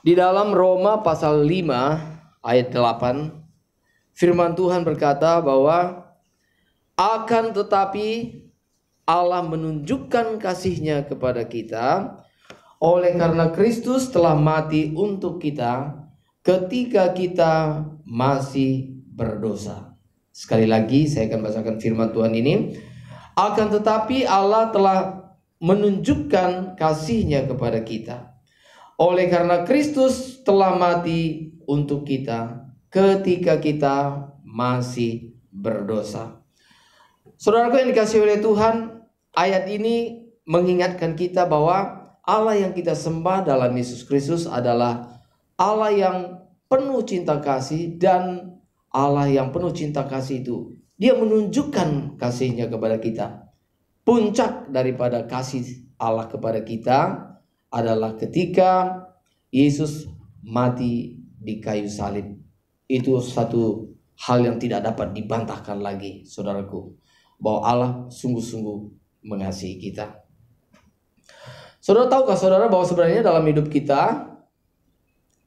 Di dalam Roma pasal 5 ayat 8, firman Tuhan berkata bahwa akan tetapi Allah menunjukkan kasih-Nya kepada kita oleh karena Kristus telah mati untuk kita ketika kita masih berdosa. Sekali lagi saya akan bacakan firman Tuhan ini. Akan tetapi Allah telah menunjukkan kasih-Nya kepada kita oleh karena Kristus telah mati untuk kita ketika kita masih berdosa. Saudaraku yang dikasihi oleh Tuhan, ayat ini mengingatkan kita bahwa Allah yang kita sembah dalam Yesus Kristus adalah Allah yang penuh cinta kasih, dan Allah yang penuh cinta kasih itu Dia menunjukkan kasih-Nya kepada kita. Puncak daripada kasih Allah kepada kita adalah ketika Yesus mati di kayu salib. Itu satu hal yang tidak dapat dibantahkan lagi, saudaraku, bahwa Allah sungguh-sungguh mengasihi kita. Saudara, tahukah saudara bahwa sebenarnya dalam hidup kita,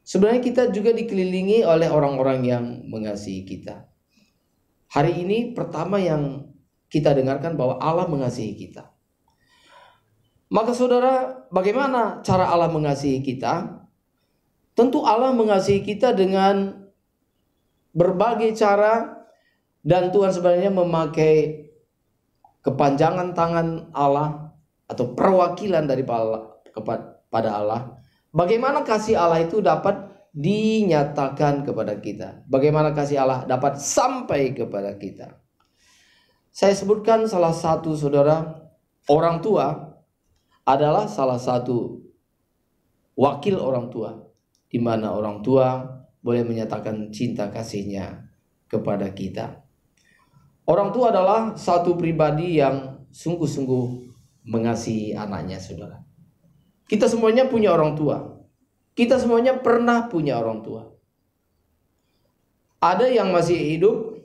sebenarnya kita juga dikelilingi oleh orang-orang yang mengasihi kita. Hari ini pertama yang kita dengarkan bahwa Allah mengasihi kita. Maka saudara, bagaimana cara Allah mengasihi kita? Tentu Allah mengasihi kita dengan berbagai cara, dan Tuhan sebenarnya memakai kepanjangan tangan Allah atau perwakilan dari kepada Allah. Bagaimana kasih Allah itu dapat dinyatakan kepada kita? Bagaimana kasih Allah dapat sampai kepada kita? Saya sebutkan salah satu, saudara, orang tua adalah salah satu wakil orang tua, di mana orang tua boleh menyatakan cinta kasih-Nya kepada kita. Orang tua adalah satu pribadi yang sungguh-sungguh mengasihi anaknya, saudara. Kita semuanya punya orang tua. Kita semuanya pernah punya orang tua. Ada yang masih hidup,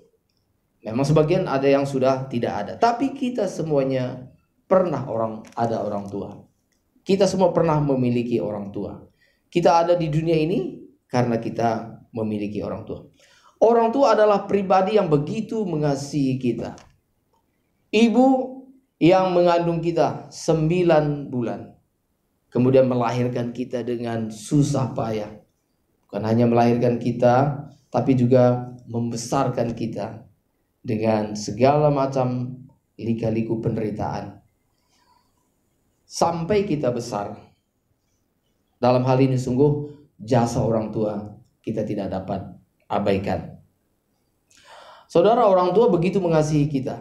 memang sebagian ada yang sudah tidak ada. Tapi kita semuanya pernah ada orang tua. Kita semua pernah memiliki orang tua. Kita ada di dunia ini karena kita memiliki orang tua. Orang tua adalah pribadi yang begitu mengasihi kita. Ibu yang mengandung kita 9 bulan, kemudian melahirkan kita dengan susah payah. Bukan hanya melahirkan kita, tapi juga membesarkan kita dengan segala macam lika-liku penderitaan. Sampai kita besar. Dalam hal ini sungguh jasa orang tua kita tidak dapat abaikan. Saudara, orang tua begitu mengasihi kita.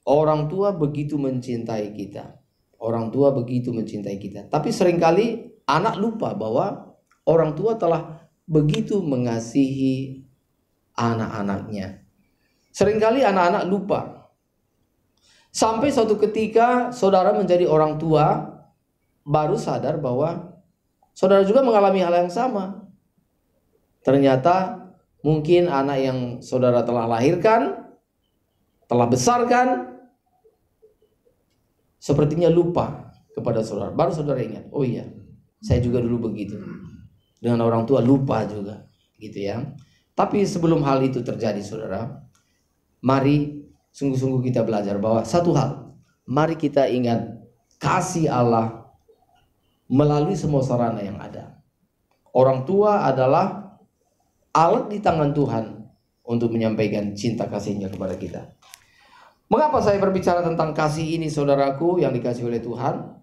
Orang tua begitu mencintai kita. Orang tua begitu mencintai kita. Tapi seringkali anak lupa bahwa orang tua telah begitu mengasihi anak-anaknya. Seringkali anak-anak lupa. Sampai suatu ketika saudara menjadi orang tua, baru sadar bahwa saudara juga mengalami hal yang sama. Ternyata mungkin anak yang saudara telah lahirkan, telah besarkan, sepertinya lupa kepada saudara. Baru saudara ingat, oh iya, saya juga dulu begitu. Dengan orang tua lupa juga, gitu ya. Tapi sebelum hal itu terjadi, saudara, mari sungguh-sungguh kita belajar bahwa satu hal, mari kita ingat kasih Allah melalui semua sarana yang ada. Orang tua adalah alat di tangan Tuhan untuk menyampaikan cinta kasih-Nya kepada kita. Mengapa saya berbicara tentang kasih ini, saudaraku yang dikasihi oleh Tuhan?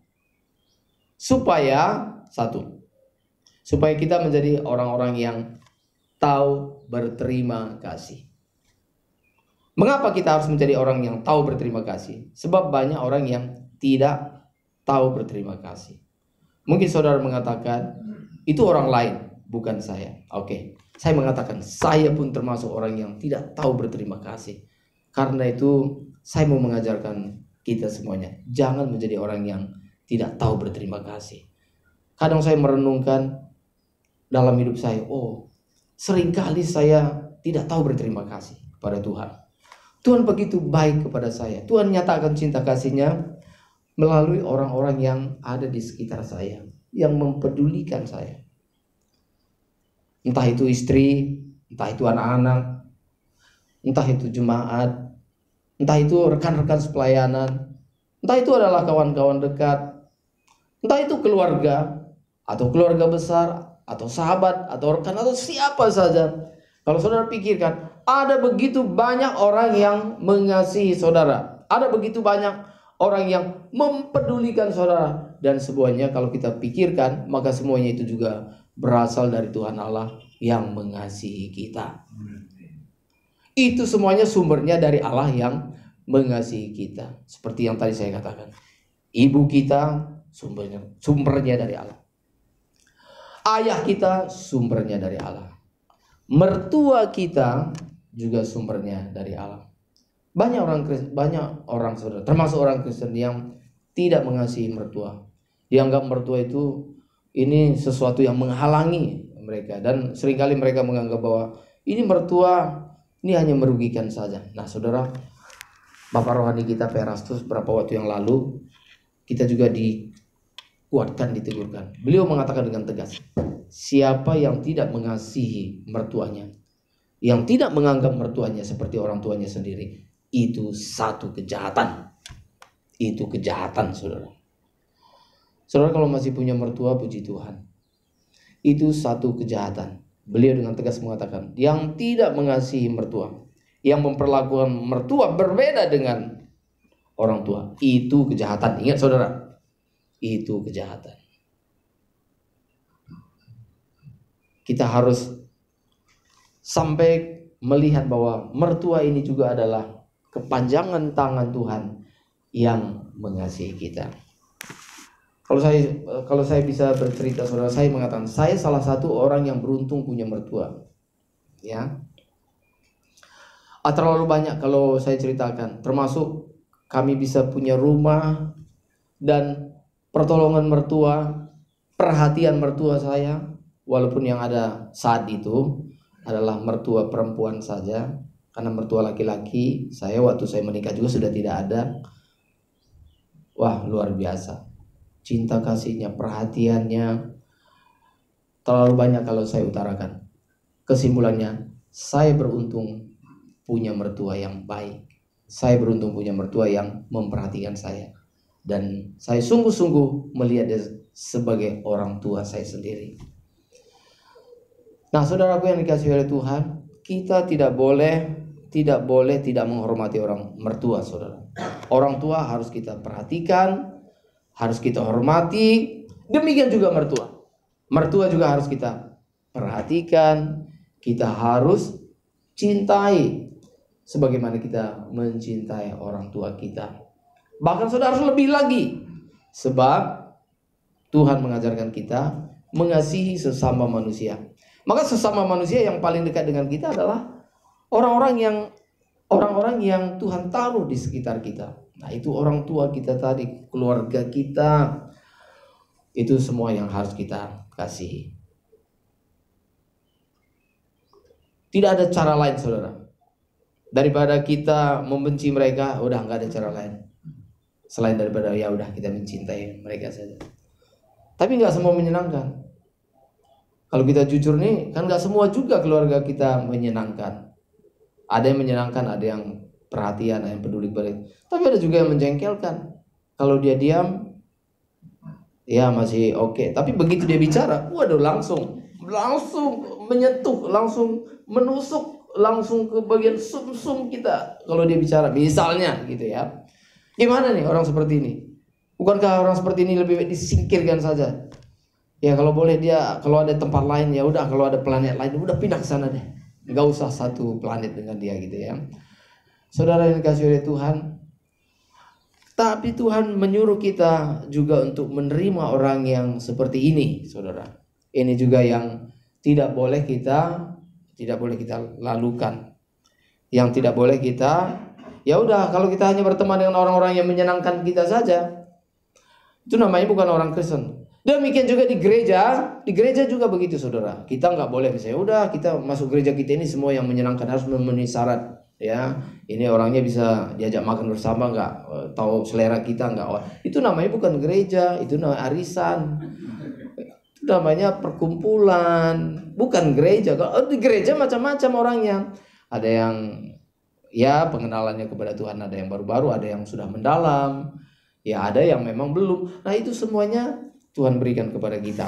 Supaya kita menjadi orang-orang yang tahu berterima kasih. Mengapa kita harus menjadi orang yang tahu berterima kasih? Sebab banyak orang yang tidak tahu berterima kasih. Mungkin saudara mengatakan, itu orang lain, bukan saya. Oke, saya mengatakan, saya pun termasuk orang yang tidak tahu berterima kasih. Karena itu, saya mau mengajarkan kita semuanya, jangan menjadi orang yang tidak tahu berterima kasih. Kadang saya merenungkan dalam hidup saya, seringkali saya tidak tahu berterima kasih kepada Tuhan. Tuhan begitu baik kepada saya. Tuhan nyatakan cinta kasih-Nya melalui orang-orang yang ada di sekitar saya, yang mempedulikan saya. Entah itu istri, entah itu anak-anak, entah itu jemaat, entah itu rekan-rekan sepelayanan, entah itu adalah kawan-kawan dekat, entah itu keluarga, atau keluarga besar, atau sahabat, atau rekan, atau siapa saja. Kalau saudara pikirkan, ada begitu banyak orang yang mengasihi saudara, ada begitu banyak orang yang mempedulikan saudara, dan semuanya kalau kita pikirkan, maka semuanya itu juga berasal dari Tuhan Allah yang mengasihi kita. Itu semuanya sumbernya dari Allah yang mengasihi kita. Seperti yang tadi saya katakan, ibu kita sumbernya dari Allah, ayah kita sumbernya dari Allah, mertua kita juga sumbernya dari Allah. Banyak orang saudara, termasuk orang Kristen yang tidak mengasihi mertua. Dianggap mertua itu ini sesuatu yang menghalangi mereka, dan seringkali mereka menganggap bahwa ini mertua ini hanya merugikan saja. Nah saudara, Bapak rohani kita Erastus beberapa waktu yang lalu, kita juga dikuatkan, ditegurkan. Beliau mengatakan dengan tegas, siapa yang tidak mengasihi mertuanya, yang tidak menganggap mertuanya seperti orang tuanya sendiri, itu satu kejahatan. Itu kejahatan saudara. Saudara kalau masih punya mertua, puji Tuhan, itu satu kejahatan. Beliau dengan tegas mengatakan, yang tidak mengasihi mertua, yang memperlakukan mertua berbeda dengan orang tua, itu kejahatan. Ingat saudara, itu kejahatan. Kita harus sampai melihat bahwa mertua ini juga adalah kepanjangan tangan Tuhan yang mengasihi kita. Kalau saya bisa bercerita saudara, saya mengatakan saya salah satu orang yang beruntung punya mertua. Ya. Terlalu banyak kalau saya ceritakan, termasuk kami bisa punya rumah dan pertolongan mertua, perhatian mertua saya, walaupun yang ada saat itu adalah mertua perempuan saja, karena mertua laki-laki saya waktu saya menikah juga sudah tidak ada. Wah, luar biasa. Cinta kasihnya, perhatiannya terlalu banyak kalau saya utarakan. Kesimpulannya, saya beruntung punya mertua yang baik. Saya beruntung punya mertua yang memperhatikan saya. Dan saya sungguh-sungguh melihat dia sebagai orang tua saya sendiri. Nah, saudaraku yang dikasihi oleh Tuhan, kita tidak boleh tidak menghormati orang mertua, saudara. Orang tua harus kita perhatikan, harus kita hormati. Demikian juga mertua. Mertua juga harus kita perhatikan, kita harus cintai sebagaimana kita mencintai orang tua kita. Bahkan saudara harus lebih lagi, sebab Tuhan mengajarkan kita mengasihi sesama manusia. Maka sesama manusia yang paling dekat dengan kita adalah orang-orang yang Tuhan taruh di sekitar kita. Nah, itu orang tua kita tadi, keluarga kita. Itu semua yang harus kita kasihi. Tidak ada cara lain, saudara. Daripada kita membenci mereka, udah nggak ada cara lain selain daripada ya udah kita mencintai mereka saja. Tapi nggak semua menyenangkan. Kalau kita jujur nih, kan nggak semua juga keluarga kita menyenangkan. Ada yang menyenangkan, ada yang perhatian, ada yang peduli pada. Tapi ada juga yang menjengkelkan. Kalau dia diam, ya masih oke. Tapi begitu dia bicara, waduh langsung menyentuh, langsung menusuk, langsung ke bagian sum-sum kita. Kalau dia bicara, misalnya gitu ya. Gimana nih orang seperti ini? Bukankah orang seperti ini lebih baik disingkirkan saja? Ya kalau boleh dia, kalau ada tempat lain ya udah, kalau ada planet lain udah pindah ke sana deh. Nggak usah satu planet dengan dia gitu ya. Saudara yang dikasihi oleh Tuhan, tapi Tuhan menyuruh kita juga untuk menerima orang yang seperti ini, saudara. Ini juga yang tidak boleh kita lalukan. Yang tidak boleh kita, ya udah kalau kita hanya berteman dengan orang-orang yang menyenangkan kita saja, itu namanya bukan orang Kristen. Demikian juga di gereja juga begitu, saudara. Kita nggak boleh misalnya, udah kita masuk gereja kita ini semua yang menyenangkan, harus memenuhi syarat. Ya, ini orangnya bisa diajak makan bersama nggak, tahu selera kita nggak. Itu namanya bukan gereja, itu namanya arisan. namanya perkumpulan, bukan gereja. Kalau di gereja macam-macam orangnya. Ada yang ya pengenalannya kepada Tuhan, ada yang baru-baru, ada yang sudah mendalam, ya ada yang memang belum. Nah itu semuanya Tuhan berikan kepada kita.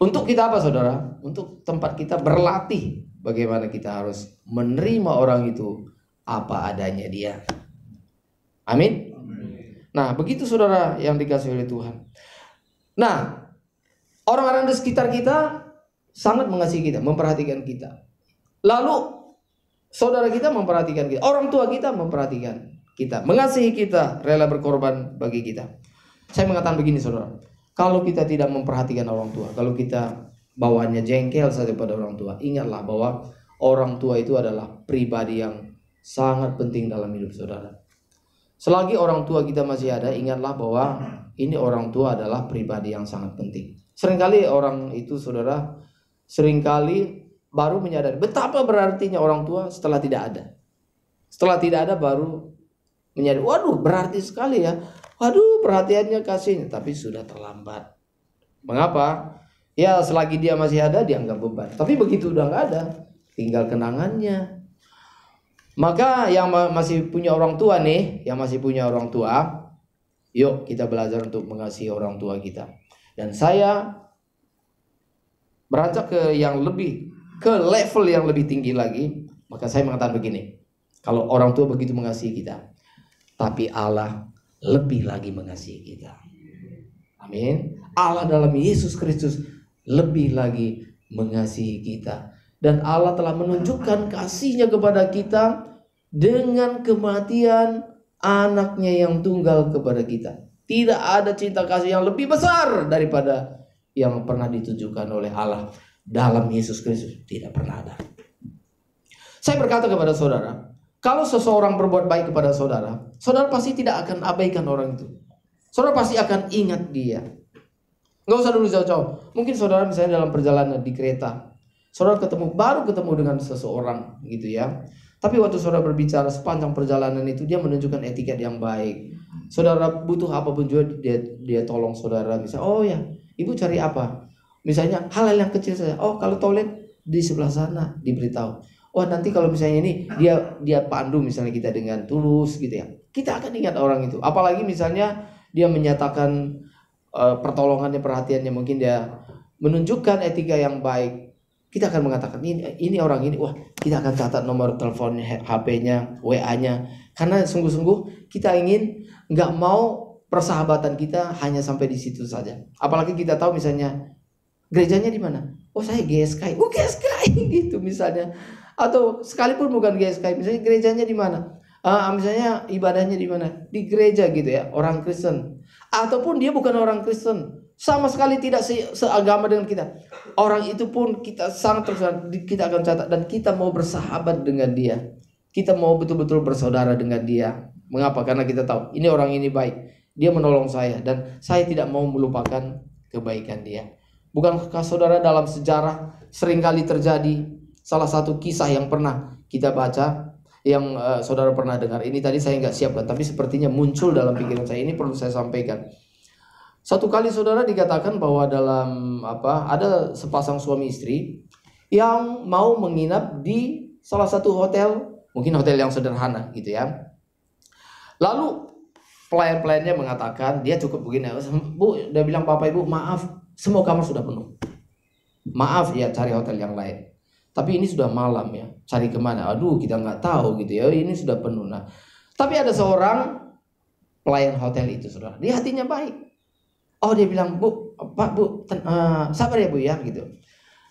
Untuk kita apa saudara? Untuk tempat kita berlatih bagaimana kita harus menerima orang itu apa adanya dia. Amin. Nah begitu saudara yang dikasihi oleh Tuhan. Nah orang-orang di sekitar kita sangat mengasihi kita, memperhatikan kita. Lalu saudara kita memperhatikan kita, orang tua kita memperhatikan kita, mengasihi kita, rela berkorban bagi kita. Saya mengatakan begini saudara, kalau kita tidak memperhatikan orang tua, kalau kita bawaannya jengkel saja pada orang tua, ingatlah bahwa orang tua itu adalah pribadi yang sangat penting dalam hidup saudara. Selagi orang tua kita masih ada, ingatlah bahwa ini orang tua adalah pribadi yang sangat penting. Seringkali orang itu saudara, seringkali baru menyadari betapa berartinya orang tua setelah tidak ada. Setelah tidak ada baru menyadari, waduh berarti sekali ya. Waduh perhatiannya, kasihnya, tapi sudah terlambat. Mengapa? Ya selagi dia masih ada dianggap beban. Tapi begitu udah nggak ada, tinggal kenangannya. Maka yang masih punya orang tua nih, yang masih punya orang tua, yuk kita belajar untuk mengasihi orang tua kita. Dan saya beranjak ke yang lebih, ke level yang lebih tinggi lagi. Maka saya mengatakan begini, kalau orang tua begitu mengasihi kita, tapi Allah lebih lagi mengasihi kita. Amin. Allah dalam Yesus Kristus lebih lagi mengasihi kita. Dan Allah telah menunjukkan kasih-Nya kepada kita dengan kematian anaknya yang tunggal kepada kita. Tidak ada cinta kasih yang lebih besar daripada yang pernah ditunjukkan oleh Allah dalam Yesus Kristus. Tidak pernah ada. Saya berkata kepada saudara, kalau seseorang berbuat baik kepada saudara, saudara pasti tidak akan abaikan orang itu. Saudara pasti akan ingat dia. Nggak usah dulu jauh-jauh. Mungkin saudara misalnya dalam perjalanan di kereta, saudara baru ketemu dengan seseorang gitu ya. Tapi waktu saudara berbicara sepanjang perjalanan itu, dia menunjukkan etiket yang baik. Saudara butuh apapun juga dia tolong saudara. Misalnya, oh ya, ibu cari apa? Misalnya hal-hal yang kecil saja. Oh kalau toilet di sebelah sana, diberitahu. Wah nanti kalau misalnya ini dia pandu misalnya kita dengan tulus gitu ya. Kita akan ingat orang itu. Apalagi misalnya dia menyatakan pertolongannya, perhatiannya, mungkin dia menunjukkan etika yang baik. Kita akan mengatakan ini orang ini, wah kita akan catat nomor teleponnya, HP-nya, WA-nya. Karena sungguh-sungguh kita ingin nggak mau persahabatan kita hanya sampai di situ saja. Apalagi kita tahu misalnya gerejanya di mana? Oh saya GSKI, GSKI gitu misalnya. Atau sekalipun bukan GSKI, misalnya gerejanya di mana? Misalnya ibadahnya di mana? Di gereja gitu ya, orang Kristen. Ataupun dia bukan orang Kristen, sama sekali tidak seagama dengan kita. Orang itu pun kita sangat kita akan catat dan kita mau bersahabat dengan dia. Kita mau betul-betul bersaudara dengan dia. Mengapa? Karena kita tahu ini orang ini baik. Dia menolong saya dan saya tidak mau melupakan kebaikan dia. Bukankah saudara dalam sejarah seringkali terjadi salah satu kisah yang pernah kita baca, yang saudara pernah dengar. Ini tadi saya nggak siapkan, tapi sepertinya muncul dalam pikiran saya. Ini perlu saya sampaikan. Satu kali saudara dikatakan bahwa dalam ada sepasang suami istri yang mau menginap di salah satu hotel, mungkin hotel yang sederhana gitu ya. Lalu pelayan-pelayannya mengatakan dia cukup begini, Bu, dia bilang Bapak Ibu maaf, semua kamar sudah penuh. Maaf ya, cari hotel yang lain. Tapi ini sudah malam ya, cari kemana? Aduh kita nggak tahu gitu ya, ini sudah penuh. Nah, tapi ada seorang pelayan hotel itu saudara, dia hatinya baik. Oh dia bilang, Bu, Pak Bu, sabar ya Bu ya gitu.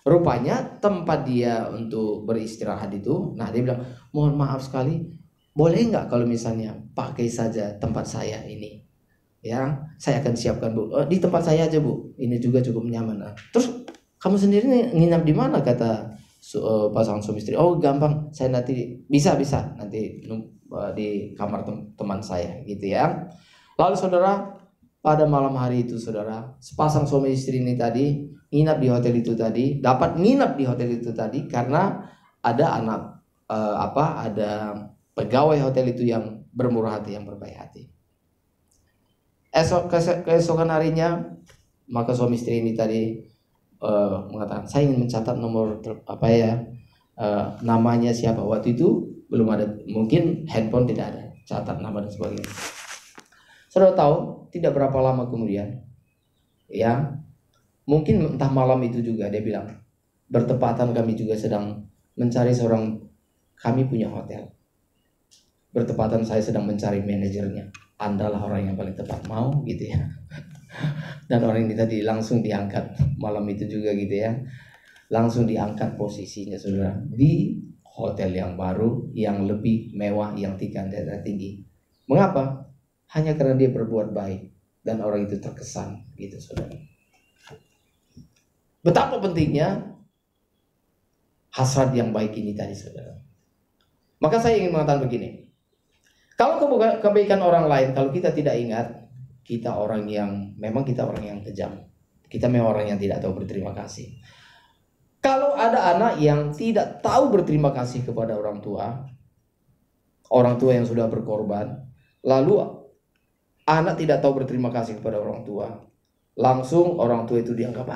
Rupanya tempat dia untuk beristirahat itu, nah dia bilang, mohon maaf sekali, boleh nggak kalau misalnya pakai saja tempat saya ini? Ya, saya akan siapkan Bu. Di tempat saya aja Bu, ini juga cukup nyaman. Nah, terus kamu sendiri nginap di mana kata pasangan suami istri? Oh gampang, saya nanti bisa nanti di kamar teman saya gitu ya. Lalu saudara, pada malam hari itu saudara, sepasang suami istri ini tadi nginap di hotel itu tadi, dapat nginap di hotel itu tadi karena ada ada pegawai hotel itu yang bermurah hati, yang berbaik hati. Keesokan harinya Maka suami istri ini tadi mengatakan, saya ingin mencatat nomor namanya siapa. Waktu itu belum ada, mungkin handphone tidak ada, catat nama dan sebagainya. Saudara tahu, tidak berapa lama kemudian, ya, mungkin entah malam itu juga dia bilang, bertepatan kami juga sedang mencari seorang, kami punya hotel. Bertepatan saya sedang mencari manajernya. Andalah orang yang paling tepat, mau gitu ya. Dan orang ini tadi langsung diangkat malam itu juga gitu ya. Langsung diangkat posisinya saudara di hotel yang baru, yang lebih mewah, yang tinggi. Mengapa? Hanya karena dia berbuat baik dan orang itu terkesan gitu saudara. Betapa pentingnya hasrat yang baik ini tadi saudara. Maka saya ingin mengatakan begini, kalau kebaikan orang lain, kalau kita tidak ingat, kita orang yang kejam. Kita memang orang yang tidak tahu berterima kasih. Kalau ada anak yang tidak tahu berterima kasih kepada orang tua yang sudah berkorban, lalu anak tidak tahu berterima kasih kepada orang tua, langsung orang tua itu dianggap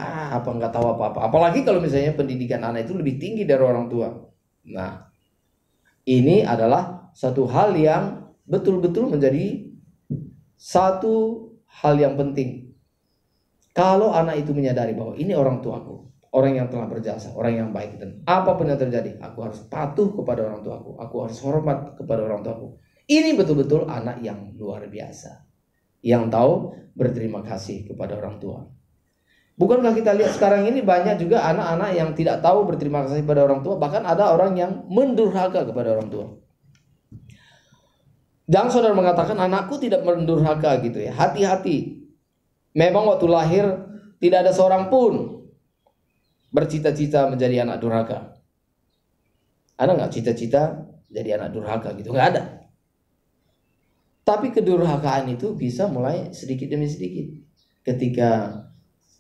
nggak tahu apa-apa. Apalagi kalau misalnya pendidikan anak itu lebih tinggi dari orang tua. Nah, ini adalah satu hal yang betul-betul menjadi satu hal yang penting. Kalau anak itu menyadari bahwa ini orang tuaku, orang yang telah berjasa, orang yang baik, dan apapun yang terjadi, aku harus patuh kepada orang tuaku, aku harus hormat kepada orang tuaku. Ini betul-betul anak yang luar biasa, yang tahu berterima kasih kepada orang tua. Bukankah kita lihat sekarang ini banyak juga anak-anak yang tidak tahu berterima kasih kepada orang tua, bahkan ada orang yang mendurhaka kepada orang tua. Dan saudara mengatakan, anakku tidak mendurhaka gitu ya. Hati-hati. Memang waktu lahir tidak ada seorang pun bercita-cita menjadi anak durhaka. Ada nggak cita-cita jadi anak durhaka gitu? Nggak ada. Tapi kedurhakaan itu bisa mulai sedikit demi sedikit. Ketika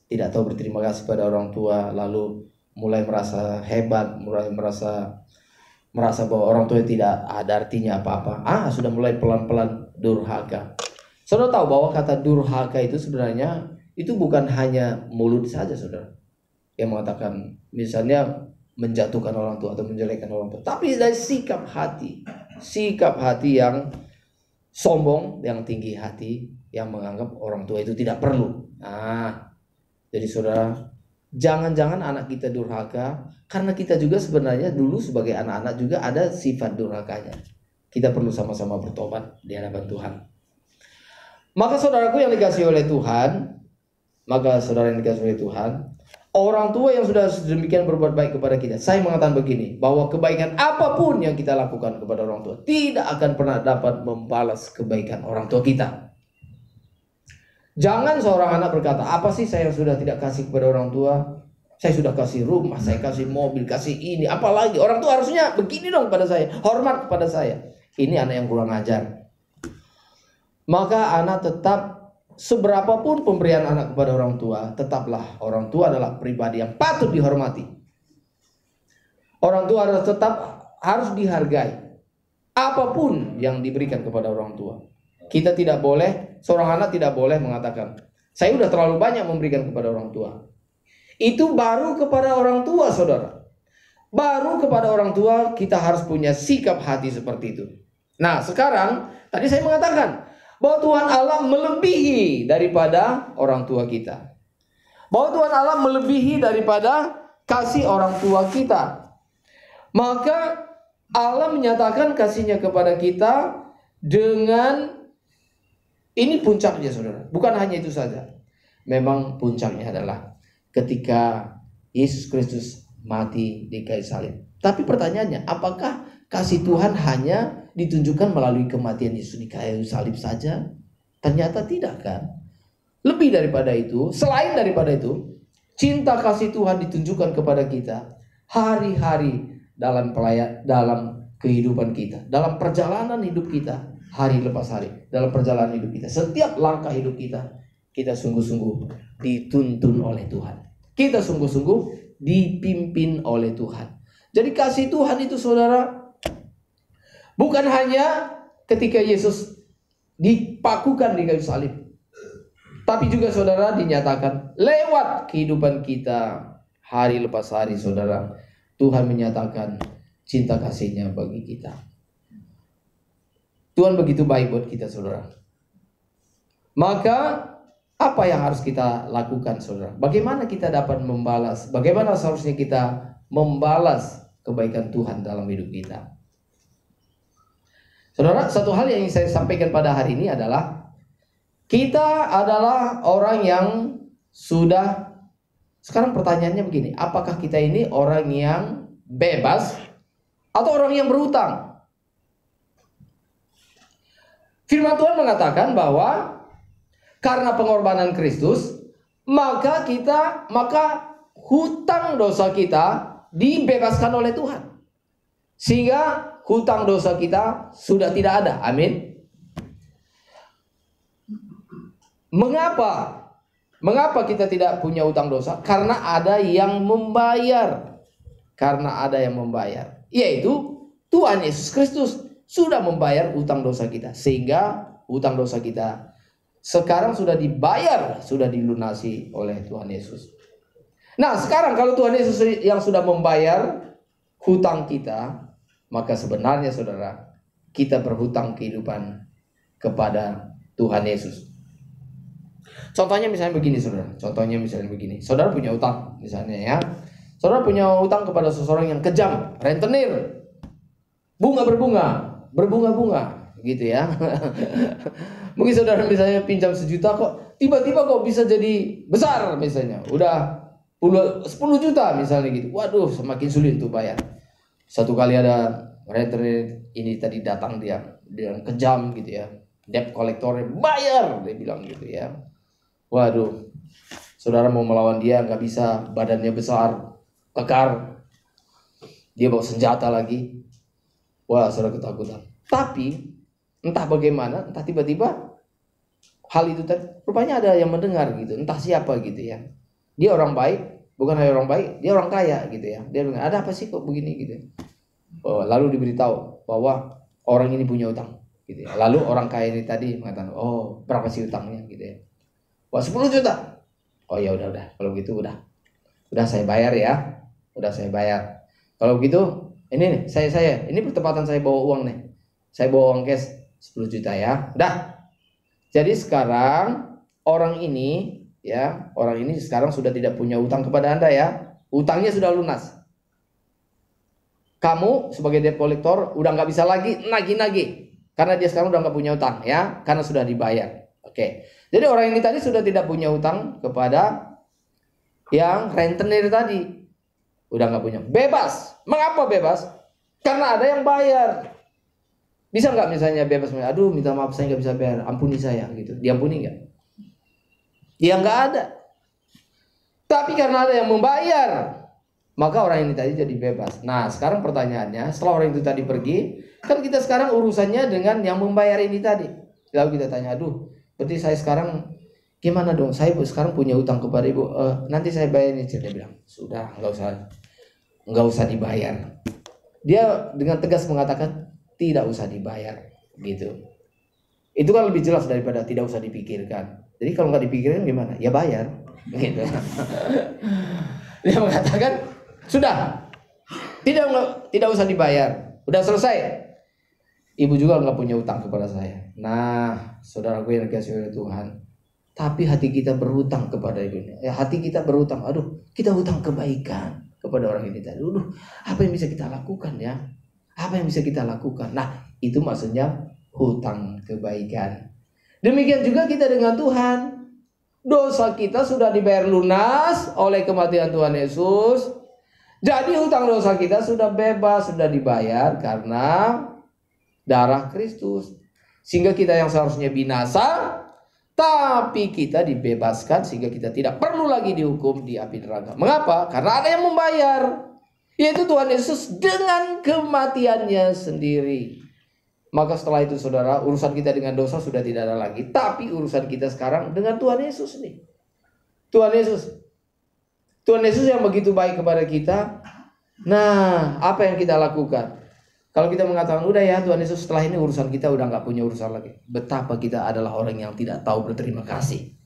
tidak tahu berterima kasih pada orang tua, lalu mulai merasa hebat, mulai merasa bahwa orang tua tidak ada artinya apa-apa. Sudah mulai pelan-pelan durhaka. Saudara tahu bahwa kata durhaka itu sebenarnya itu bukan hanya mulut saja saudara yang mengatakan misalnya menjatuhkan orang tua atau menjelekkan orang tua, tapi dari sikap hati yang sombong, yang tinggi hati, yang menganggap orang tua itu tidak perlu. Jadi saudara, jangan-jangan anak kita durhaka karena kita juga sebenarnya dulu sebagai anak-anak juga ada sifat durhakanya. Kita perlu sama-sama bertobat di hadapan Tuhan. Maka saudaraku yang dikasihi oleh Tuhan, orang tua yang sudah sedemikian berbuat baik kepada kita, saya mengatakan begini, bahwa kebaikan apapun yang kita lakukan kepada orang tua tidak akan pernah dapat membalas kebaikan orang tua kita. Jangan seorang anak berkata, apa sih saya sudah tidak kasih kepada orang tua? Saya sudah kasih rumah, saya kasih mobil, kasih ini, apalagi orang tua harusnya begini dong pada saya, hormat kepada saya. Ini anak yang kurang ajar. Maka anak tetap, seberapapun pemberian anak kepada orang tua, tetaplah orang tua adalah pribadi yang patut dihormati. Orang tua harus dihargai. Apapun yang diberikan kepada orang tua. Kita tidak boleh, seorang anak tidak boleh mengatakan, saya sudah terlalu banyak memberikan kepada orang tua. Itu baru kepada orang tua saudara. Baru kepada orang tua kita harus punya sikap hati seperti itu. Nah sekarang, tadi saya mengatakan bahwa Tuhan Allah melebihi daripada orang tua kita. Bahwa Tuhan Allah melebihi daripada kasih orang tua kita. Maka Allah menyatakan kasihnya kepada kita dengan, ini puncaknya saudara. Bukan hanya itu saja. Memang puncaknya adalah ketika Yesus Kristus mati di kayu salib. Tapi pertanyaannya, apakah kasih Tuhan hanya ditunjukkan melalui kematian Yesus di kayu salib saja? Ternyata tidak kan? Lebih daripada itu, selain daripada itu, cinta kasih Tuhan ditunjukkan kepada kita hari-hari dalam kehidupan kita, dalam perjalanan hidup kita, hari lepas hari, dalam perjalanan hidup kita, setiap langkah hidup kita, kita sungguh-sungguh dituntun oleh Tuhan. Kita sungguh-sungguh dipimpin oleh Tuhan. Jadi kasih Tuhan itu saudara, bukan hanya ketika Yesus dipakukan di kayu salib. Tapi juga saudara dinyatakan lewat kehidupan kita hari lepas hari, saudara, Tuhan menyatakan cinta kasih-Nya bagi kita. Tuhan begitu baik buat kita, saudara. Maka apa yang harus kita lakukan, saudara? Bagaimana kita dapat membalas? Bagaimana seharusnya kita membalas kebaikan Tuhan dalam hidup kita? Saudara, satu hal yang ingin saya sampaikan pada hari ini adalah kita adalah orang yang sudah, sekarang pertanyaannya begini, apakah kita ini orang yang bebas atau orang yang berhutang? Firman Tuhan mengatakan bahwa karena pengorbanan Kristus, maka hutang dosa kita dibebaskan oleh Tuhan. Sehingga hutang dosa kita sudah tidak ada. Amin. Mengapa kita tidak punya hutang dosa? Karena ada yang membayar. Yaitu Tuhan Yesus Kristus sudah membayar hutang dosa kita. Sehingga hutang dosa kita sekarang sudah dibayar, sudah dilunasi oleh Tuhan Yesus. Nah, sekarang kalau Tuhan Yesus yang sudah membayar hutang kita, maka sebenarnya saudara, kita berhutang kehidupan kepada Tuhan Yesus. Contohnya misalnya begini, saudara. Saudara punya utang, misalnya ya. Saudara punya utang kepada seseorang yang kejam, rentenir, berbunga-bunga, gitu ya. Mungkin saudara misalnya pinjam 1 juta kok tiba-tiba kok bisa jadi besar, misalnya udah 10 juta misalnya gitu. Waduh, semakin sulit untuk bayar. Satu kali ada rentenir ini tadi datang, dia kejam gitu ya, debt collector, bayar, dia bilang gitu ya. Waduh, saudara mau melawan dia nggak bisa, badannya besar, kekar, dia bawa senjata lagi. Wah, saudara ketakutan. Tapi entah bagaimana, entah tiba-tiba hal itu rupanya ada yang mendengar gitu, entah siapa gitu ya. Dia orang baik, bukan hanya orang baik, dia orang kaya gitu ya. Dia bilang, ada apa sih kok begini gitu. Lalu diberitahu bahwa orang ini punya utang gitu ya. Lalu orang kaya ini tadi mengatakan, oh berapa sih utangnya gitu ya. Wah, 10 juta. Oh ya udah, kalau gitu udah saya bayar ya. Udah saya bayar. Kalau begitu ini nih, saya ini bertepatan saya bawa uang nih. Saya bawa uang cash 10 juta ya. Udah. Jadi sekarang orang ini sekarang sudah tidak punya utang kepada Anda ya. Utangnya sudah lunas. Kamu sebagai debt collector udah nggak bisa lagi nagih-nagih karena dia sekarang udah nggak punya utang ya, karena sudah dibayar. Oke. Jadi orang ini tadi sudah tidak punya utang kepada yang rentenir tadi. Udah nggak punya. Bebas. Mengapa bebas? Karena ada yang bayar. Bisa nggak misalnya bebas? Aduh, minta maaf saya nggak bisa bayar. Ampuni saya gitu. Diampuni nggak? Ya nggak ada. Tapi karena ada yang membayar, maka orang ini tadi jadi bebas. Nah, sekarang pertanyaannya, setelah orang itu tadi pergi, kan kita sekarang urusannya dengan yang membayar ini tadi. Lalu kita tanya, aduh, berarti saya sekarang gimana dong? Saya sekarang punya utang kepada ibu. Nanti saya bayar ini. Dia bilang, sudah, nggak usah dibayar. Dia dengan tegas mengatakan tidak usah dibayar, gitu. Itu kan lebih jelas daripada tidak usah dipikirkan. Jadi kalau nggak dipikirkan gimana? Ya bayar, gitu. Dia mengatakan sudah, tidak usah dibayar, udah selesai. Ibu juga nggak punya utang kepada saya. Nah, saudaraku yang dikasihi oleh Tuhan, tapi hati kita berhutang kepada ibunya. Ya, hati kita berhutang. Aduh, kita hutang kebaikan kepada orang ini tadi. Aduh, apa yang bisa kita lakukan ya? Apa yang bisa kita lakukan? Nah, itu maksudnya hutang kebaikan. Demikian juga kita dengan Tuhan. Dosa kita sudah dibayar lunas oleh kematian Tuhan Yesus. Jadi hutang dosa kita sudah bebas, sudah dibayar karena darah Kristus. Sehingga kita yang seharusnya binasa, tapi kita dibebaskan sehingga kita tidak perlu lagi dihukum di api neraka. Mengapa? Karena ada yang membayar, yaitu Tuhan Yesus dengan kematiannya sendiri. Maka setelah itu saudara, urusan kita dengan dosa sudah tidak ada lagi. Tapi urusan kita sekarang dengan Tuhan Yesus nih. Tuhan Yesus yang begitu baik kepada kita. Nah, apa yang kita lakukan? Kalau kita mengatakan, udah ya Tuhan Yesus, setelah ini urusan kita udah gak punya urusan lagi. Betapa kita adalah orang yang tidak tahu berterima kasih.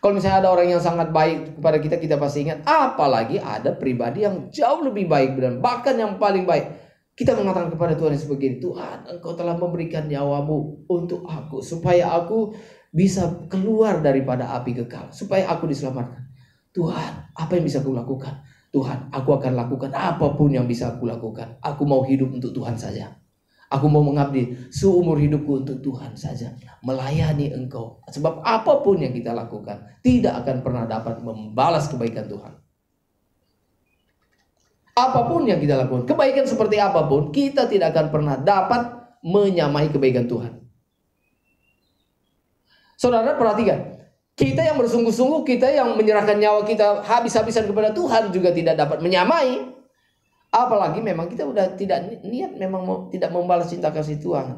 Kalau misalnya ada orang yang sangat baik kepada kita, kita pasti ingat. Apalagi ada pribadi yang jauh lebih baik dan bahkan yang paling baik. Kita mengatakan kepada Tuhan yang sebegini, Tuhan, Engkau telah memberikan nyawamu untuk aku, supaya aku bisa keluar daripada api kekal, supaya aku diselamatkan. Tuhan, apa yang bisa aku lakukan? Tuhan, aku akan lakukan apapun yang bisa aku lakukan. Aku mau hidup untuk Tuhan saja. Aku mau mengabdi seumur hidupku untuk Tuhan saja, melayani Engkau. Sebab apapun yang kita lakukan tidak akan pernah dapat membalas kebaikan Tuhan. Apapun yang kita lakukan, kebaikan seperti apapun, kita tidak akan pernah dapat menyamai kebaikan Tuhan. Saudara perhatikan, kita yang bersungguh-sungguh, kita yang menyerahkan nyawa kita habis-habisan kepada Tuhan juga tidak dapat menyamai. Apalagi memang kita udah tidak niat, memang tidak membalas cinta kasih Tuhan.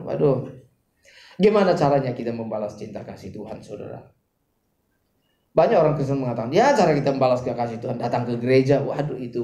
Waduh, gimana caranya kita membalas cinta kasih Tuhan, saudara? Banyak orang Kristen mengatakan, ya cara kita membalas kasih Tuhan datang ke gereja. Waduh, itu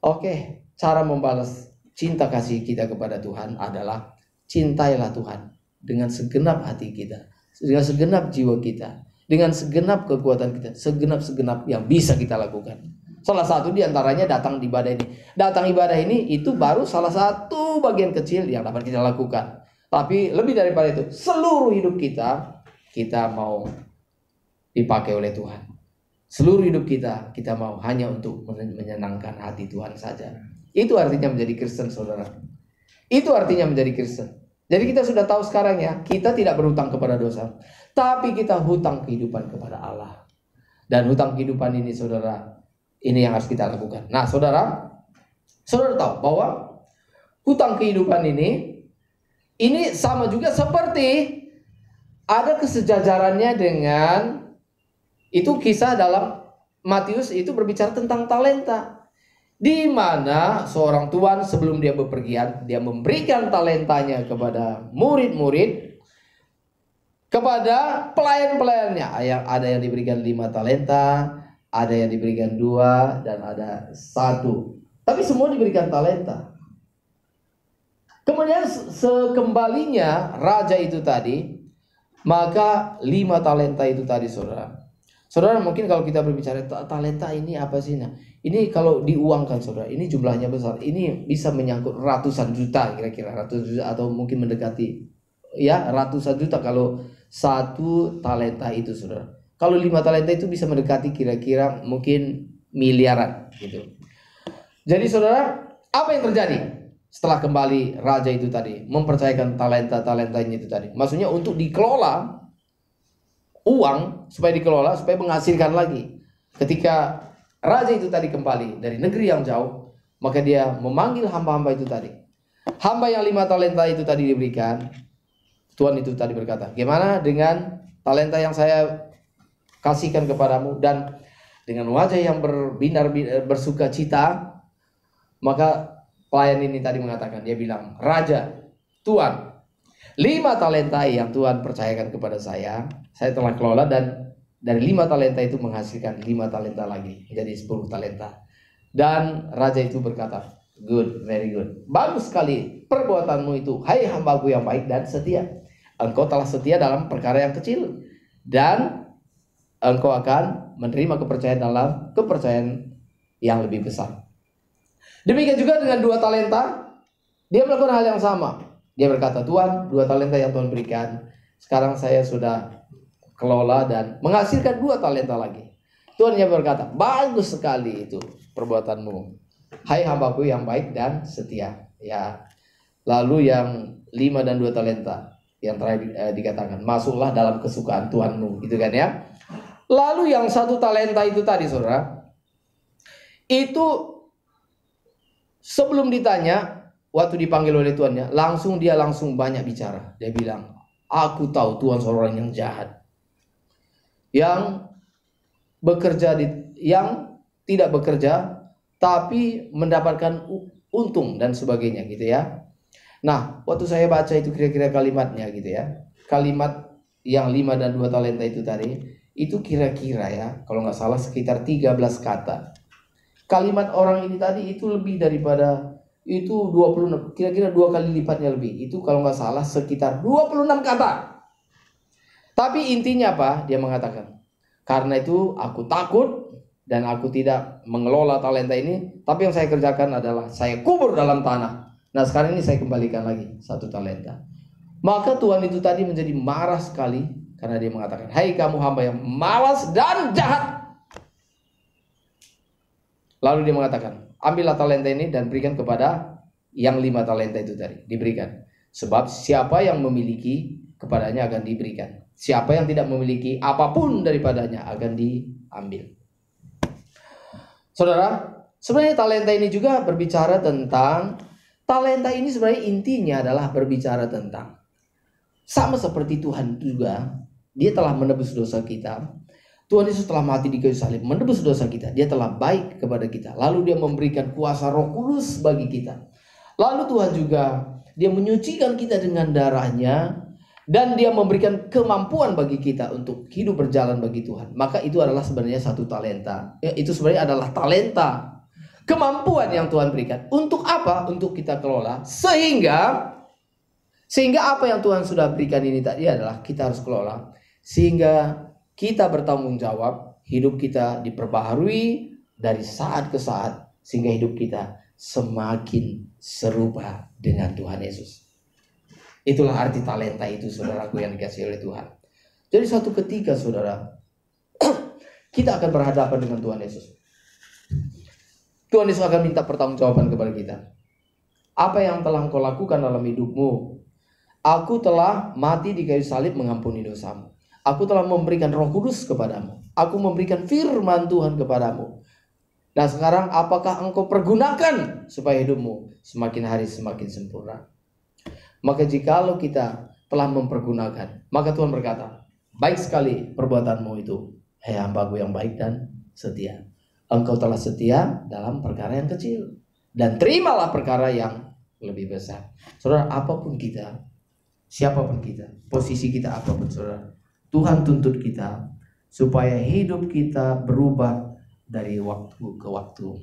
Oke, cara membalas cinta kasih kita kepada Tuhan adalah cintailah Tuhan dengan segenap hati kita, dengan segenap jiwa kita, dengan segenap kekuatan kita, segenap yang bisa kita lakukan. Salah satu diantaranya datang ibadah ini. Datang ibadah ini itu baru salah satu bagian kecil yang dapat kita lakukan. Tapi lebih daripada itu, seluruh hidup kita mau dipakai oleh Tuhan. Seluruh hidup kita mau hanya untuk menyenangkan hati Tuhan saja. Itu artinya menjadi Kristen, saudara. Itu artinya menjadi Kristen. Jadi kita sudah tahu sekarang ya, kita tidak berhutang kepada dosa, tapi kita hutang kehidupan kepada Allah. Dan hutang kehidupan ini, saudara, ini yang harus kita lakukan. Nah, saudara tahu bahwa hutang kehidupan ini sama juga seperti ada kesejajarannya dengan itu kisah dalam Matius itu berbicara tentang talenta. Di mana seorang tuan sebelum dia bepergian, dia memberikan talentanya kepada murid-murid, kepada pelayan-pelayannya. Ada yang diberikan 5 talenta, ada yang diberikan 2, dan ada 1. Tapi semua diberikan talenta. Kemudian sekembalinya raja itu tadi, maka 5 talenta itu tadi, saudara. Saudara, mungkin kalau kita berbicara talenta ini apa sih? Nah, ini kalau diuangkan, saudara, ini jumlahnya besar. Ini bisa menyangkut ratusan juta, kira-kira ratusan juta, atau mungkin mendekati ya ratusan juta kalau 1 talenta itu, saudara. Kalau 5 talenta itu bisa mendekati kira-kira mungkin miliaran gitu. Jadi saudara, apa yang terjadi setelah kembali raja itu tadi mempercayakan talentanya itu tadi? Maksudnya untuk dikelola uang, supaya menghasilkan lagi. Ketika raja itu tadi kembali dari negeri yang jauh, maka dia memanggil hamba-hamba itu tadi. Hamba yang 5 talenta itu tadi diberikan, Tuhan itu tadi berkata, gimana dengan talenta yang saya kasihkan kepadamu? Dan dengan wajah yang berbinar bersuka cita, maka pelayan ini tadi mengatakan, dia bilang, Raja, Tuan, 5 talenta yang Tuhan percayakan kepada saya telah kelola, dan dari 5 talenta itu menghasilkan 5 talenta lagi, jadi 10 talenta. Dan raja itu berkata, good, very good, bagus sekali perbuatanmu itu, hai hambaku yang baik dan setia. Engkau telah setia dalam perkara yang kecil, dan engkau akan menerima kepercayaan dalam kepercayaan yang lebih besar. Demikian juga dengan 2 talenta, dia melakukan hal yang sama. Dia berkata, Tuhan, 2 talenta yang Tuhan berikan, sekarang saya sudah kelola dan menghasilkan 2 talenta lagi. Tuhan yang berkata, bagus sekali itu perbuatanmu, hai hambaku yang baik dan setia. Ya. Lalu yang 5 dan 2 talenta yang terakhir dikatakan, masuklah dalam kesukaan Tuhanmu, gitu kan ya. Lalu yang 1 talenta itu tadi, saudara, itu sebelum ditanya, waktu dipanggil oleh tuannya, dia langsung banyak bicara. Dia bilang, aku tahu Tuhan seorang yang jahat, yang tidak bekerja tapi mendapatkan untung dan sebagainya, gitu ya. Nah, waktu saya baca itu kira-kira kalimatnya, gitu ya, kalimat yang 5 dan 2 talenta itu tadi, itu kira-kira ya, kalau nggak salah sekitar 13 kata. Kalimat orang ini tadi itu lebih daripada itu 26, kira-kira 2 kali lipatnya lebih. Itu kalau nggak salah sekitar 26 kata. Tapi intinya apa? Dia mengatakan, karena itu aku takut dan aku tidak mengelola talenta ini. Tapi yang saya kerjakan adalah saya kubur dalam tanah. Nah sekarang ini saya kembalikan lagi 1 talenta. Maka Tuhan itu tadi menjadi marah sekali. Karena dia mengatakan, hai kamu hamba yang malas dan jahat. Lalu dia mengatakan, ambillah talenta ini dan berikan kepada yang 5 talenta itu tadi. Diberikan. Sebab siapa yang memiliki, kepadanya akan diberikan. Siapa yang tidak memiliki, apapun daripadanya akan diambil. Saudara, sebenarnya talenta ini juga berbicara tentang, talenta ini sebenarnya intinya adalah berbicara tentang, sama seperti Tuhan juga, dia telah menebus dosa kita. Tuhan Yesus telah mati di kayu salib, menebus dosa kita. Dia telah baik kepada kita. Lalu dia memberikan kuasa Roh Kudus bagi kita. Lalu Tuhan juga, dia menyucikan kita dengan darahnya. Dan dia memberikan kemampuan bagi kita untuk hidup berjalan bagi Tuhan. Maka itu adalah sebenarnya 1 talenta. Itu sebenarnya adalah talenta. Kemampuan yang Tuhan berikan. Untuk apa? Untuk kita kelola. Sehingga apa yang Tuhan sudah berikan ini tadi adalah kita harus kelola. Sehingga kita bertanggung jawab. Hidup kita diperbaharui dari saat ke saat. Sehingga hidup kita semakin serupa dengan Tuhan Yesus. Itulah arti talenta itu, saudaraku yang dikasihi oleh Tuhan. Jadi suatu ketika, saudara, kita akan berhadapan dengan Tuhan Yesus. Tuhan Yesus akan minta pertanggungjawaban kepada kita. Apa yang telah engkau lakukan dalam hidupmu? Aku telah mati di kayu salib mengampuni dosamu. Aku telah memberikan Roh Kudus kepadamu. Aku memberikan firman Tuhan kepadamu. Nah sekarang apakah engkau pergunakan supaya hidupmu semakin hari semakin sempurna? Maka jikalau kita telah mempergunakan, maka Tuhan berkata, baik sekali perbuatanmu itu, hai hambaku yang baik dan setia. Engkau telah setia dalam perkara yang kecil, dan terimalah perkara yang lebih besar. Saudara, apapun kita, siapapun kita, posisi kita apapun, saudara, Tuhan tuntut kita supaya hidup kita berubah dari waktu ke waktu.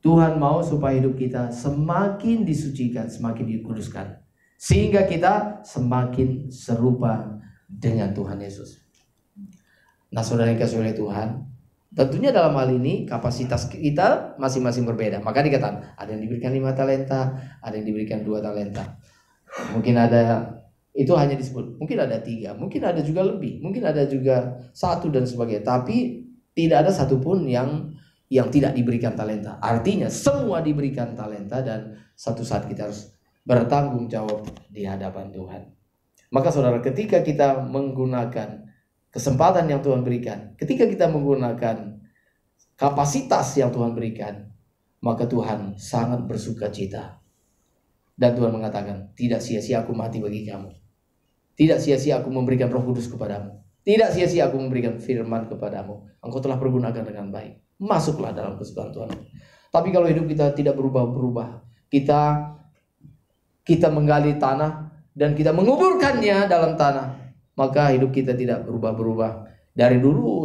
Tuhan mau supaya hidup kita semakin disucikan, semakin dikuduskan. Sehingga kita semakin serupa dengan Tuhan Yesus. Nah saudara yang dikasihi oleh Tuhan, tentunya dalam hal ini kapasitas kita masing-masing berbeda. Maka dikatakan ada yang diberikan 5 talenta, ada yang diberikan 2 talenta. Mungkin ada, itu hanya disebut, mungkin ada 3, mungkin ada juga lebih, mungkin ada juga 1 dan sebagainya. Tapi tidak ada satupun yang tidak diberikan talenta. Artinya semua diberikan talenta dan satu saat kita harus bertanggung jawab di hadapan Tuhan. Maka saudara, ketika kita menggunakan kesempatan yang Tuhan berikan, ketika kita menggunakan kapasitas yang Tuhan berikan, maka Tuhan sangat bersuka cita. Dan Tuhan mengatakan, tidak sia-sia aku mati bagi kamu. Tidak sia-sia aku memberikan Roh Kudus kepadamu. Tidak sia-sia aku memberikan firman kepadamu. Engkau telah pergunakan dengan baik. Masuklah dalam kesukaan Tuhan. Tapi kalau hidup kita tidak berubah-berubah, kita menggali tanah dan kita menguburkannya dalam tanah, maka hidup kita tidak berubah-berubah. Dari dulu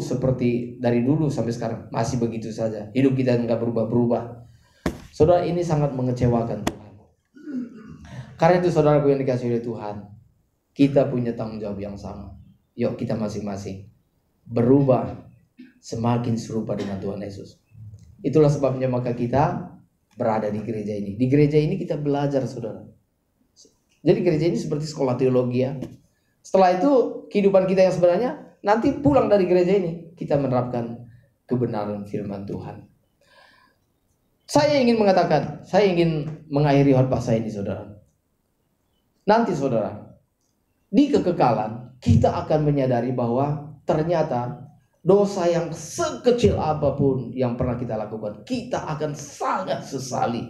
sampai sekarang masih begitu saja. Hidup kita tidak berubah-berubah. Saudara, ini sangat mengecewakan Tuhan. Karena itu saudaraku yang dikasihi oleh Tuhan, kita punya tanggung jawab yang sama. Yuk kita masing-masing berubah semakin serupa dengan Tuhan Yesus. Itulah sebabnya maka kita berada di gereja ini. Di gereja ini kita belajar, saudara. Jadi gereja ini seperti sekolah teologi ya. Setelah itu kehidupan kita yang sebenarnya, nanti pulang dari gereja ini kita menerapkan kebenaran firman Tuhan. Saya ingin mengakhiri khotbah saya ini, saudara. Nanti saudara, di kekekalan kita akan menyadari bahwa ternyata dosa yang sekecil apapun yang pernah kita lakukan, kita akan sangat sesali.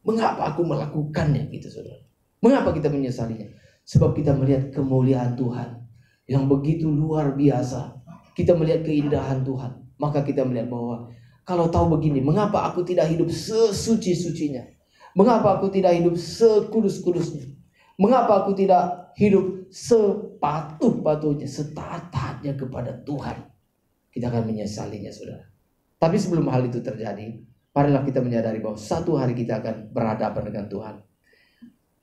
Mengapa aku melakukannya gitu, saudara? Mengapa kita menyesalinya? Sebab kita melihat kemuliaan Tuhan yang begitu luar biasa. Kita melihat keindahan Tuhan. Maka kita melihat bahwa kalau tahu begini, mengapa aku tidak hidup sesuci-sucinya? Mengapa aku tidak hidup sekudus-kudusnya? Mengapa aku tidak hidup sepatuh-patuhnya, setaat-taatnya kepada Tuhan? Kita akan menyesalinya, saudara. Tapi sebelum hal itu terjadi, marilah kita menyadari bahwa satu hari kita akan berhadapan dengan Tuhan.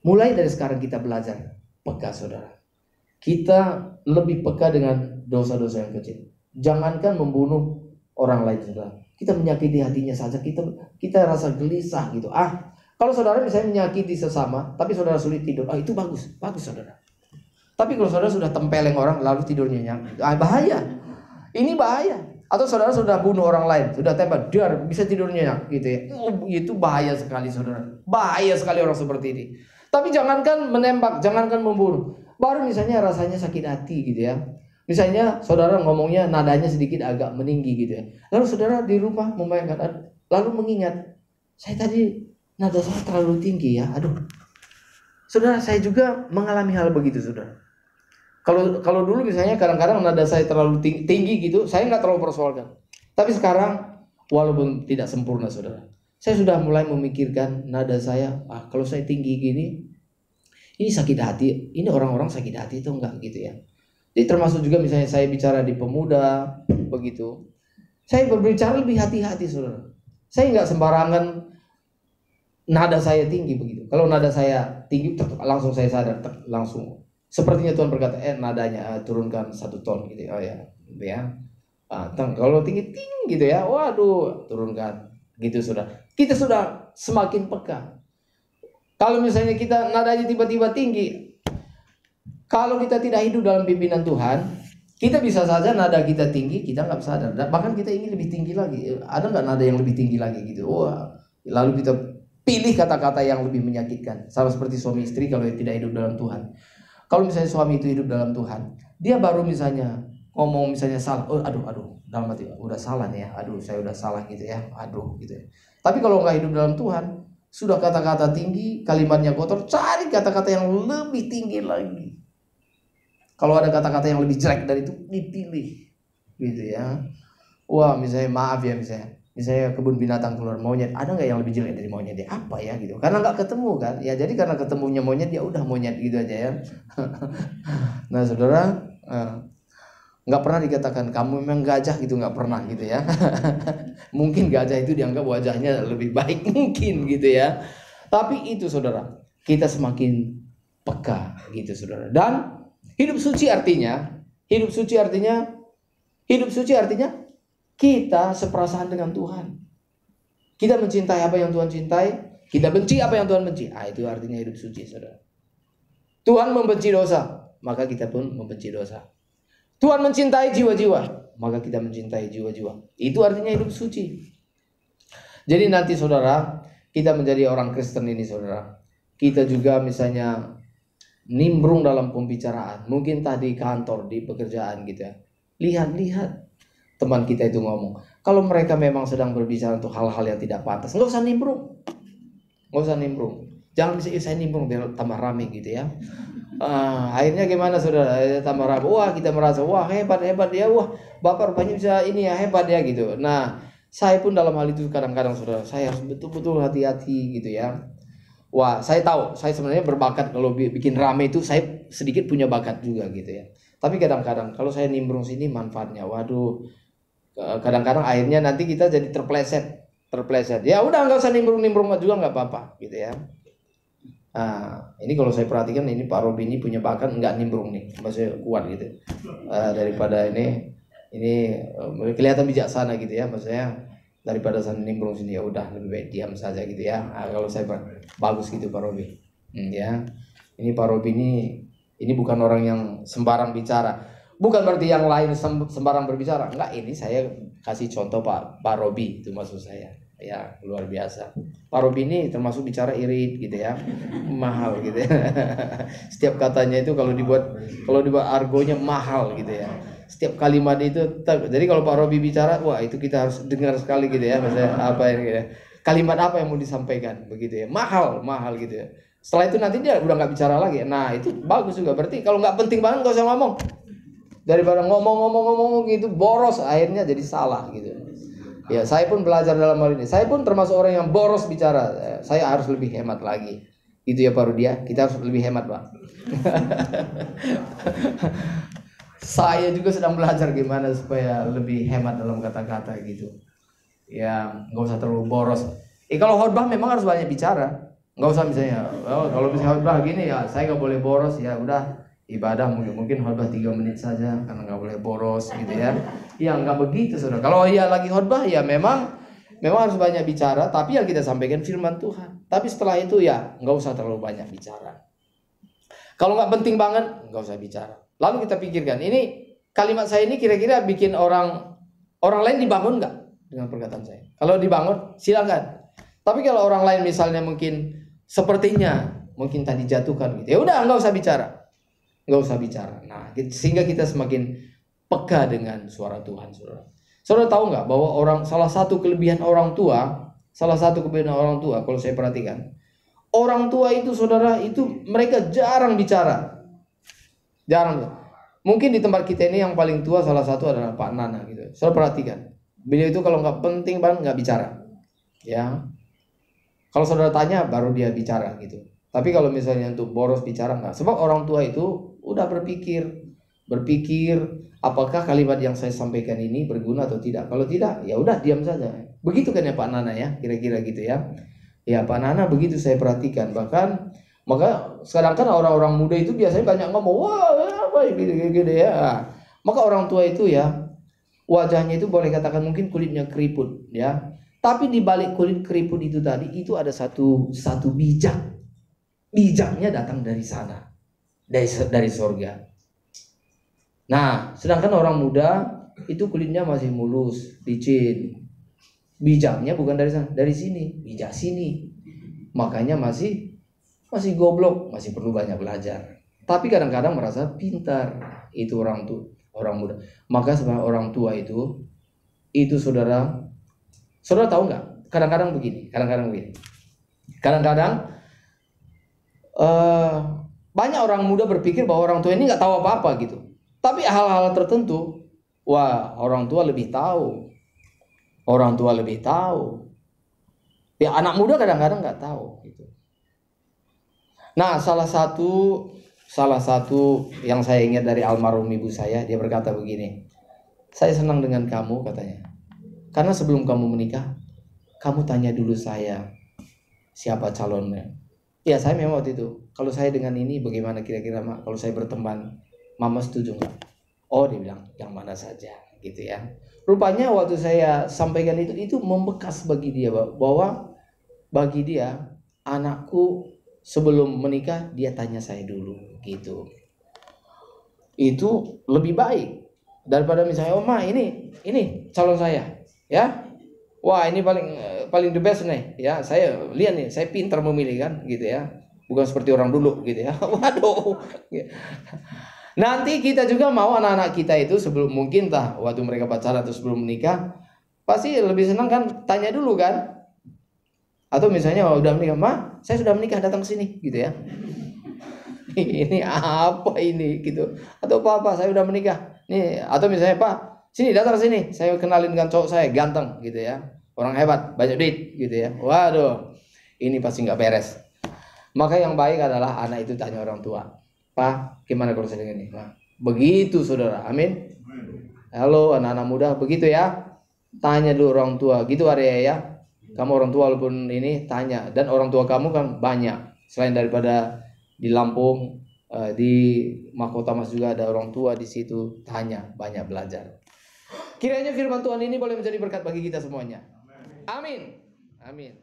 Mulai dari sekarang kita belajar peka, saudara. kita lebih peka dengan dosa-dosa yang kecil. Jangankan membunuh orang lain, saudara. Kita menyakiti hatinya saja, kita rasa gelisah gitu. Kalau saudara misalnya menyakiti sesama, tapi saudara sulit tidur, itu bagus saudara. Tapi kalau saudara sudah tempeleng orang lalu tidur nyenyak, bahaya. Ini bahaya. Atau saudara sudah bunuh orang lain, sudah tembak, dar bisa tidur nyenyak gitu ya. Itu bahaya sekali saudara. Bahaya sekali orang seperti ini. Tapi jangankan menembak, jangankan membunuh. Baru misalnya rasanya sakit hati gitu ya. Misalnya saudara ngomongnya nadanya sedikit agak meninggi gitu ya. Lalu saudara di rumah membayangkan, lalu mengingat, saya tadi nada saya terlalu tinggi ya. Aduh. Saudara, saya juga mengalami hal begitu saudara. Kalau dulu misalnya kadang-kadang nada saya terlalu tinggi gitu, saya nggak terlalu persoalkan. Tapi sekarang walaupun tidak sempurna saudara, saya sudah mulai memikirkan nada saya, kalau saya tinggi gini, ini sakit hati, ini orang-orang sakit hati itu enggak gitu ya. Jadi termasuk juga misalnya saya bicara di pemuda begitu, saya berbicara lebih hati-hati saudara. Saya nggak sembarangan nada saya tinggi begitu. Kalau nada saya tinggi langsung saya sadar, langsung sepertinya Tuhan berkata, nadanya turunkan 1 ton gitu ya. Kalau tinggi gitu ya, waduh turunkan gitu saudara. Kita sudah semakin peka. Kalau misalnya kita nadanya tiba-tiba tinggi, kalau kita tidak hidup dalam pimpinan Tuhan, kita bisa saja nada kita tinggi, kita nggak sadar. Bahkan kita ingin lebih tinggi lagi. Ada nggak nada yang lebih tinggi lagi gitu? Lalu kita pilih kata-kata yang lebih menyakitkan. Sama seperti suami istri kalau tidak hidup dalam Tuhan. Kalau misalnya suami itu hidup dalam Tuhan, dia baru misalnya ngomong misalnya salah, aduh, dalam hati udah salah nih ya, saya udah salah gitu ya, gitu ya. Tapi kalau nggak hidup dalam Tuhan, sudah kata-kata tinggi, kalimatnya kotor, cari kata-kata yang lebih tinggi lagi. Kalau ada kata-kata yang lebih jelek dari itu, dipilih gitu ya. Misalnya maaf ya, misalnya kebun binatang keluar monyet, ada nggak yang lebih jelek dari monyet? Dia apa ya gitu? Karena nggak ketemu kan? Ya jadi karena ketemunya monyet, ya udah monyet gitu aja ya. Nah saudara, nggak pernah dikatakan kamu memang gajah gitu, nggak pernah gitu ya. Mungkin gajah itu dianggap wajahnya lebih baik mungkin gitu ya. Tapi itu saudara, kita semakin peka gitu saudara. Dan hidup suci artinya kita seperasaan dengan Tuhan. Kita mencintai apa yang Tuhan cintai, kita benci apa yang Tuhan benci. Itu artinya hidup suci saudara. Tuhan membenci dosa, maka kita pun membenci dosa. Tuhan mencintai jiwa-jiwa, maka kita mencintai jiwa-jiwa. Itu artinya hidup suci. Jadi nanti saudara, kita menjadi orang Kristen ini saudara, kita juga misalnya nimbrung dalam pembicaraan, mungkin tadi kantor, di pekerjaan gitu ya. Lihat teman kita itu ngomong. Kalau mereka memang sedang berbicara untuk hal-hal yang tidak pantas, nggak usah nimbrung. Jangan bisa saya nimbrung biar tambah rame gitu ya. Akhirnya gimana saudara? Tambah rame. Kita merasa hebat ya. Bapak rupanya bisa ini ya, hebat ya gitu. Nah, saya pun dalam hal itu kadang-kadang saudara, saya harus betul-betul hati-hati gitu ya. Saya tahu, saya sebenarnya berbakat kalau bikin rame itu, saya sedikit punya bakat juga gitu ya. Tapi kadang-kadang kalau saya nimbrung sini manfaatnya, kadang-kadang akhirnya nanti kita jadi terpleset. Ya udah nggak usah nimbrung juga nggak apa-apa gitu ya. Ini kalau saya perhatikan ini Pak Robi ini punya bakat nggak nimbrung nih, masih kuat gitu. Daripada ini kelihatan bijaksana gitu ya, maksudnya daripada saya nimbrung sini, ya udah lebih baik diam saja gitu ya. Kalau saya bagus gitu Pak Robi. Ya. Ini Pak Robi ini bukan orang yang sembarang bicara. Bukan berarti yang lain sembarang berbicara. Enggak, ini saya kasih contoh Pak Robi, itu maksud saya. Ya, luar biasa. Pak Robi ini termasuk bicara irit gitu ya. Mahal gitu ya. Setiap katanya itu kalau dibuat argonya mahal gitu ya. Setiap kalimat itu jadi kalau Pak Robi bicara, itu kita harus dengar sekali gitu ya. Maksudnya apa ini gitu ya. Kalimat apa yang mau disampaikan begitu ya. Mahal gitu ya. Setelah itu nanti dia udah nggak bicara lagi. Nah, itu bagus juga. Berarti kalau nggak penting banget nggak usah ngomong. Daripada ngomong gitu boros, akhirnya jadi salah gitu. Ya, saya pun belajar dalam hal ini. Saya pun termasuk orang yang boros bicara. Saya harus lebih hemat lagi. Itu ya Pak Rudi ya. Kita harus lebih hemat, Pak. Saya juga sedang belajar gimana supaya lebih hemat dalam kata-kata gitu. Ya, nggak usah terlalu boros. Kalau khotbah memang harus banyak bicara. Nggak usah misalnya, kalau misalnya khotbah gini ya, saya nggak boleh boros ya. Udah, ibadah mungkin khotbah 3 menit saja karena nggak boleh boros gitu ya. Ya nggak begitu saudara. Kalau ya lagi khotbah ya memang harus banyak bicara, tapi yang kita sampaikan firman Tuhan. Tapi setelah itu ya nggak usah terlalu banyak bicara. Kalau nggak penting banget nggak usah bicara. Lalu kita pikirkan, ini kalimat saya ini kira-kira bikin orang lain dibangun nggak dengan perkataan saya? Kalau dibangun silakan. Tapi kalau orang lain misalnya mungkin sepertinya mungkin tadi jatuhkan gitu, ya udah nggak usah bicara. Nggak usah bicara. Nah, sehingga kita semakin peka dengan suara Tuhan, saudara. Saudara tahu nggak bahwa salah satu kelebihan orang tua, kalau saya perhatikan, orang tua itu saudara itu mereka jarang bicara, jarang. Mungkin di tempat kita ini yang paling tua salah satu adalah Pak Nana gitu. Saudara perhatikan, beliau itu kalau nggak penting banget nggak bicara, ya. Kalau saudara tanya baru dia bicara gitu. Tapi kalau misalnya untuk boros bicara nggak. Sebab orang tua itu udah berpikir apakah kalimat yang saya sampaikan ini berguna atau tidak. Kalau tidak, ya udah diam saja. Begitu kan ya Pak Nana ya, kira-kira gitu ya. Ya Pak Nana begitu saya perhatikan. Bahkan maka sedangkan orang-orang muda itu biasanya banyak ngomong, wah apa gitu ya. Maka orang tua itu ya wajahnya itu boleh katakan mungkin kulitnya keriput ya. Tapi di balik kulit keriput itu tadi itu ada satu bijak. Bijaknya datang dari sana, dari sorga. Nah, sedangkan orang muda itu kulitnya masih mulus, licin. Bijaknya bukan dari sana, dari sini, bijak sini. Makanya masih goblok, masih perlu banyak belajar. Tapi kadang-kadang merasa pintar. Itu orang muda. Maka sebenarnya orang tua itu saudara tahu nggak? Kadang-kadang begini. Kadang-kadang banyak orang muda berpikir bahwa orang tua ini nggak tahu apa-apa gitu. Tapi hal-hal tertentu, wah orang tua lebih tahu. Ya anak muda kadang-kadang nggak tahu gitu. Nah salah satu yang saya ingat dari almarhum ibu saya, dia berkata begini, saya senang dengan kamu katanya. Karena sebelum kamu menikah, kamu tanya dulu saya siapa calonnya. Ya saya memang waktu itu, kalau saya dengan ini bagaimana kira-kira Mak? Kalau saya berteman, Mama setuju nggak? Oh dia bilang yang mana saja gitu ya. Rupanya waktu saya sampaikan itu membekas bagi dia, bahwa bagi dia anakku sebelum menikah dia tanya saya dulu gitu. Itu lebih baik daripada misalnya Ma ini calon saya ya. Wah ini paling the best nih ya, saya lihat nih, saya pintar memilih kan gitu ya, bukan seperti orang dulu gitu ya. Waduh, nanti kita juga mau anak-anak kita itu sebelum mungkin waktu mereka pacaran atau sebelum menikah pasti lebih senang kan tanya dulu kan, atau misalnya udah menikah, Ma saya sudah menikah datang ke sini gitu ya. Ini apa ini gitu, atau Papa saya udah menikah nih, atau misalnya Pak sini datang sini, saya kenalin dengan cowok saya ganteng gitu ya, orang hebat, banyak duit gitu ya. Waduh, ini pasti nggak beres. Maka yang baik adalah anak itu tanya orang tua, Pak, gimana kalau saya ini? Nah, begitu saudara, amin. Halo anak-anak muda, begitu ya. Tanya dulu orang tua, gitu Arya ya. Kamu orang tua walaupun ini tanya, dan orang tua kamu kan banyak. Selain daripada di Lampung, di Mahkota Mas juga ada orang tua di situ, tanya, banyak belajar. Kiranya firman Tuhan ini boleh menjadi berkat bagi kita semuanya. Amin. Amin.